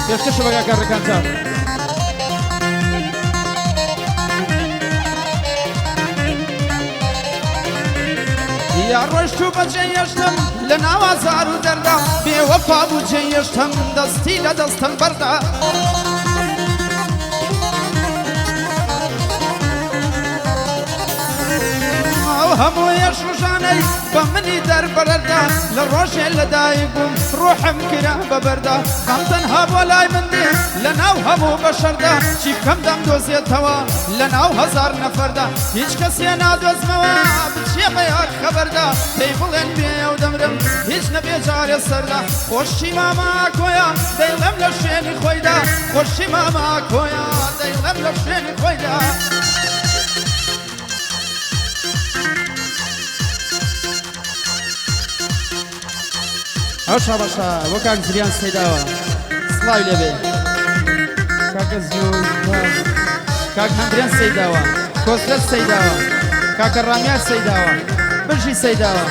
پێشکەشە بەگا کارەکان چاو یا ڕۆیشت و بەجێ هێشتم لە ناوا زار و دەردا بێوەفا بوو جێ هێشتم دەستی لە دەستم بەردا هەموو هێش ڕژانەی بە منی دەربەرەدا لە ڕۆژێ لەدایک بووم ڕۆحم کرا بەبەردا خەم تەنها بۆ لای من دێ لە ناو هەموو بەشەردا چی بکەم دەمدۆزێتەوە لە ناو هەزار نەفەردا هیچ کەسێ نادۆزمەوە بچێ بە یاک خەبەردا پێی بڵێن بێ و دەمرم هیچ نەبێ جارێ سەردا خۆشی ماما کۆیە دەیڵێم لە شوێنی خۆیدا خۆشی ماما کۆیە دەیڵێم لە شوێنی خۆیدا ئەو شابەشە بۆ کاک زریان سەیداوە سڵاوی لێبێ کاکە زیۆ کاک هەندریان سەیداوە کۆسلەت سەیداوە کاکە ڕامیار سەیداوە برژی سەیداوە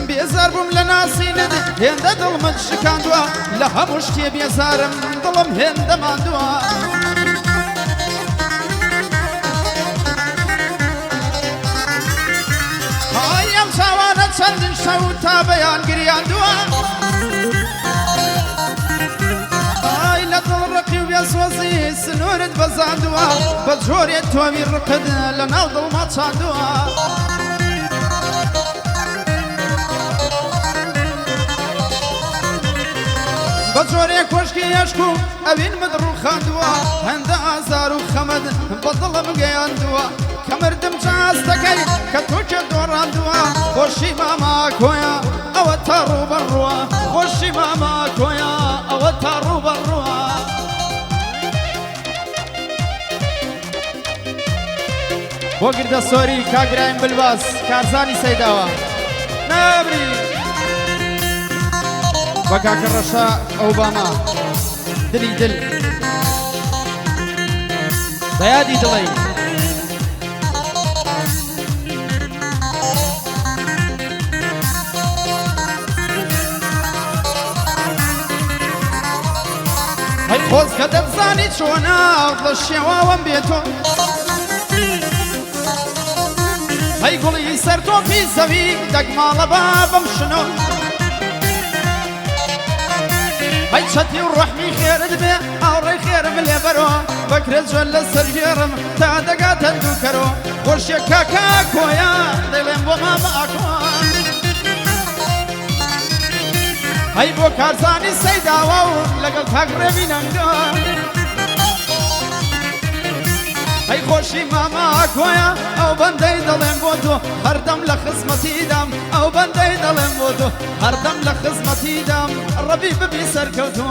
بێزار بووم لە ناسینت هێندە دڵمت شکاندووە لە هەموو شتێ بێزارم دڵم هێندە ماندووە ئەم چاوانە چەندین شەو تا بەیان گریاندووە ئای لە دڵ ڕقی و بێسۆزی سنوورت بەزاندووە بە جۆرێ تۆوی ڕقت لە ناو دڵما چاندووە بە جۆرێ کۆشکی هێشک و ئەوین مدڕوو خاندووە هەندە ئازار و خەمەد بە دڵم گەیاندووە کەمردم جاستەکەی کە تۆکێ دۆڕاندووە خۆشی ماما کۆیە ئەوە تا ڕووبەڕووە خۆشی ماما کۆیە ئەوە تا ڕووبەڕووە بۆ گردە سۆری کاگرایم بلباس کارزانی سەیداوە نابری بە کاکە ڕەشا ئەوباما دلی دل بەیادی دڵی هەی خۆز کە دەبزانی چۆنە لە شێواوەم بێتۆ هەی گوڵی سەر تۆپی زەوی دەگماڵە بابم شنۆ هەی چەتی و ڕەحمی خێرت بێ ئاوڕێی خێرم لێ بەرەوە بەکرێت جوێن لە سەر ژێرم تا دەگاتە دووکەرەوە خۆشیە کاکا کۆیە دەیڵێم بۆ ماما ئاکۆ هەی بۆ کارزانی سەیداوە و لەگەڵ کاگڕێوی نەنگۆ هەی خۆشی ماما کۆیە ئەو بەندەی دەڵێم بۆ تۆ هەردەم لە خزمەتیدام ئەو بەندەی دەڵێم بۆ تۆ هەردەم لە خزمەتیدام ڕەبی ببی سەرکەوتۆ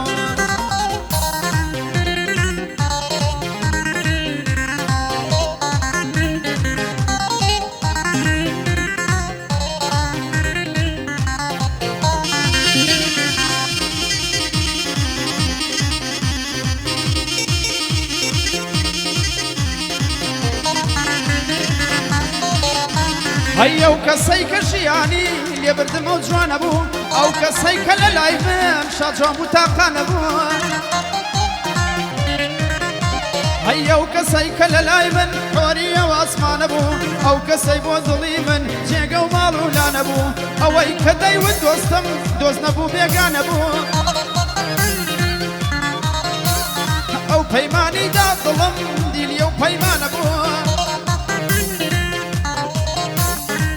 هەی ئەو کەسەی کە ژیانی لێبردم و جوانە بوو ئەو کەسەی کە لە لای من شاجۆم و تاقانە بوو هەی ئەو کەسەی کە لە لای من حۆریە و ئاسمانە بوو ئەو کەسەی بۆ دڵی من جێگە و ماڵ و لانە بوو ئەوەی کە دەیون دۆستم دۆست نەبوو بێگانە بوو ئەو پەیمانیدا دڵم دیلیە و پەیمانە بوو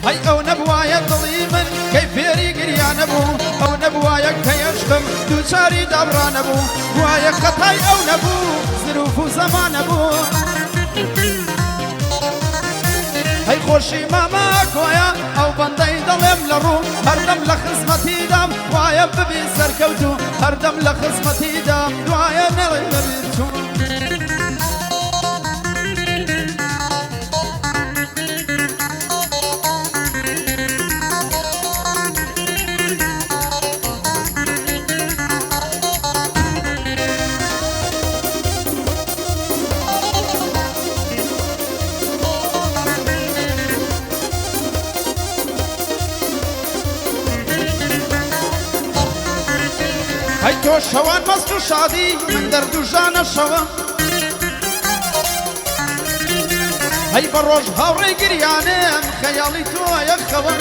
هەی ئەو نەبوایە دڵی من کەی فێری گریانە بوو ئەو نەبوایە کە یەشتم دووچاری دابڕانە بوو وایە خەتای ئەو نەبوو زروف و زەمانە بوو هەی خۆشی ماما کۆیە ئەو بەندەی دەڵێم لە ڕوو هەردەم لە خزمەتیدام وایە ببی سەرکەوت و هەردەم لە خزمەتیدام دوایە نەڵێ لەبیر چوون تۆ شەوان مەست و شادی من دەرد و ژانە شەوە هەی بە ڕۆژ هاوڕێی گریانم خەیاڵی تۆیە خەوە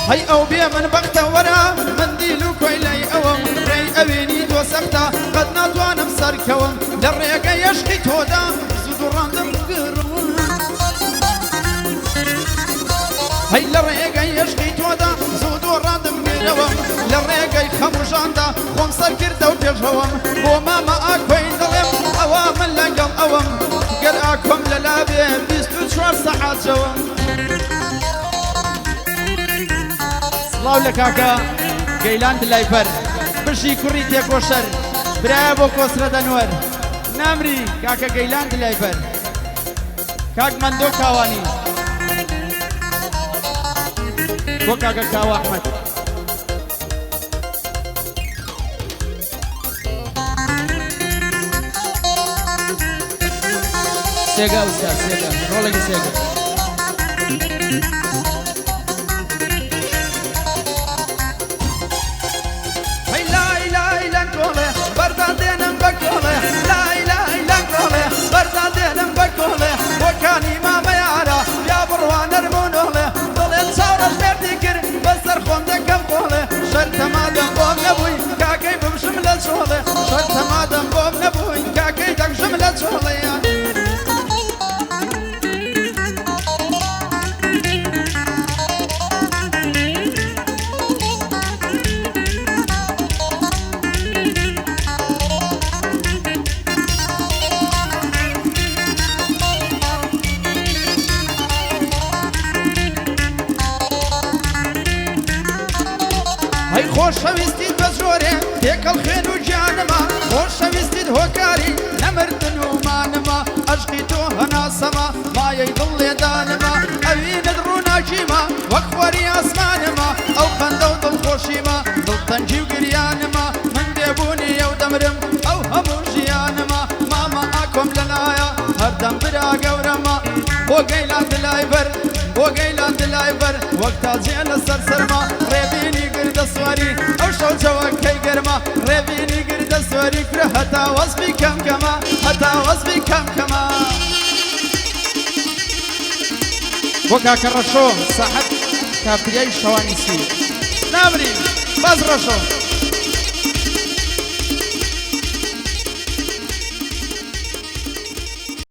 هەی ئەو بێ من بەختەوەرە من دیل و کۆیلەی ئەوەم ڕێی ئەوێنی تۆ سەختە قەت ناتوانم سەرکەوم لە ڕێگە یەشقی تۆدا زوود و ڕاندم گرم هەی لە ڕێگەی یەشقی تۆدا زوود و ڕاندم گرەوەم لە ڕێگەی خەموژاندا خۆم سەر کردە و پێشەوەم بۆ مامە ئاکۆی دڵێم ئەوە من لەگەڵ ئەوەم گەر ئاکۆم لەلا بێ 24 سەعات جەوەم سڵاو لە کاکە گەیلان دلایبەر بژی کوڕی تێکۆشەر برایە بۆ کۆسرە دەنوەر نامری کاکە گەیلان دلایبەر کاک مەندۆ کاوانی بۆ کاکە کاوە ئەحمەد سێگا ئوستاد سێگا ڕۆڵێکی سێگا بەردان دێنم بە کۆڵێ لای لای لە کۆڵێ بەردان دێنم بە کۆڵێ بۆکانی مامەیارە یا بڕوا نەرمونۆڵێ دڵێن چاوڕەش مێردی کرد بەسەر خۆم دەکەم کۆڵێ شەر تەمادەم بۆم نەبووی کاکەی بمشم لە چۆڵێ شەر تەمادەم بۆم نەبووی کاکەی دەمشم لە چۆڵێ هەی خۆشەویستیت بە زۆرێ تێکەڵ خوێن و گیانەما خۆشەویستیت هۆکاری نەمردن و مانەما عەشقی تۆ هەناسەما مایەی دڵ لێدانەما ئەوینت ڕووناکیما وەک خۆری ئاسمانەما ئەو خەندە و دڵخۆشیما دڵتەنگی و گریانەما من بێبوونی ئەو دەمرم ئەو هەموو ژیانەما مامە ئاکۆم لەلایە هەردەم برا گەورەما بۆ گەیلان دلایبەر بۆ گەیلان دلایبەر وەک تاجێ لەسەر سەرما ڕێبینی گردە سواری ئەو شەو جەوەکەی گەرما ڕێبینی گردە سواری کرە هەتا وەزبی کەمکەما هەتا وەزبی کەمکەما بۆ کاکە ڕەشۆ ساحەت کاپریای شەوانی سی نامری باز ڕەشۆ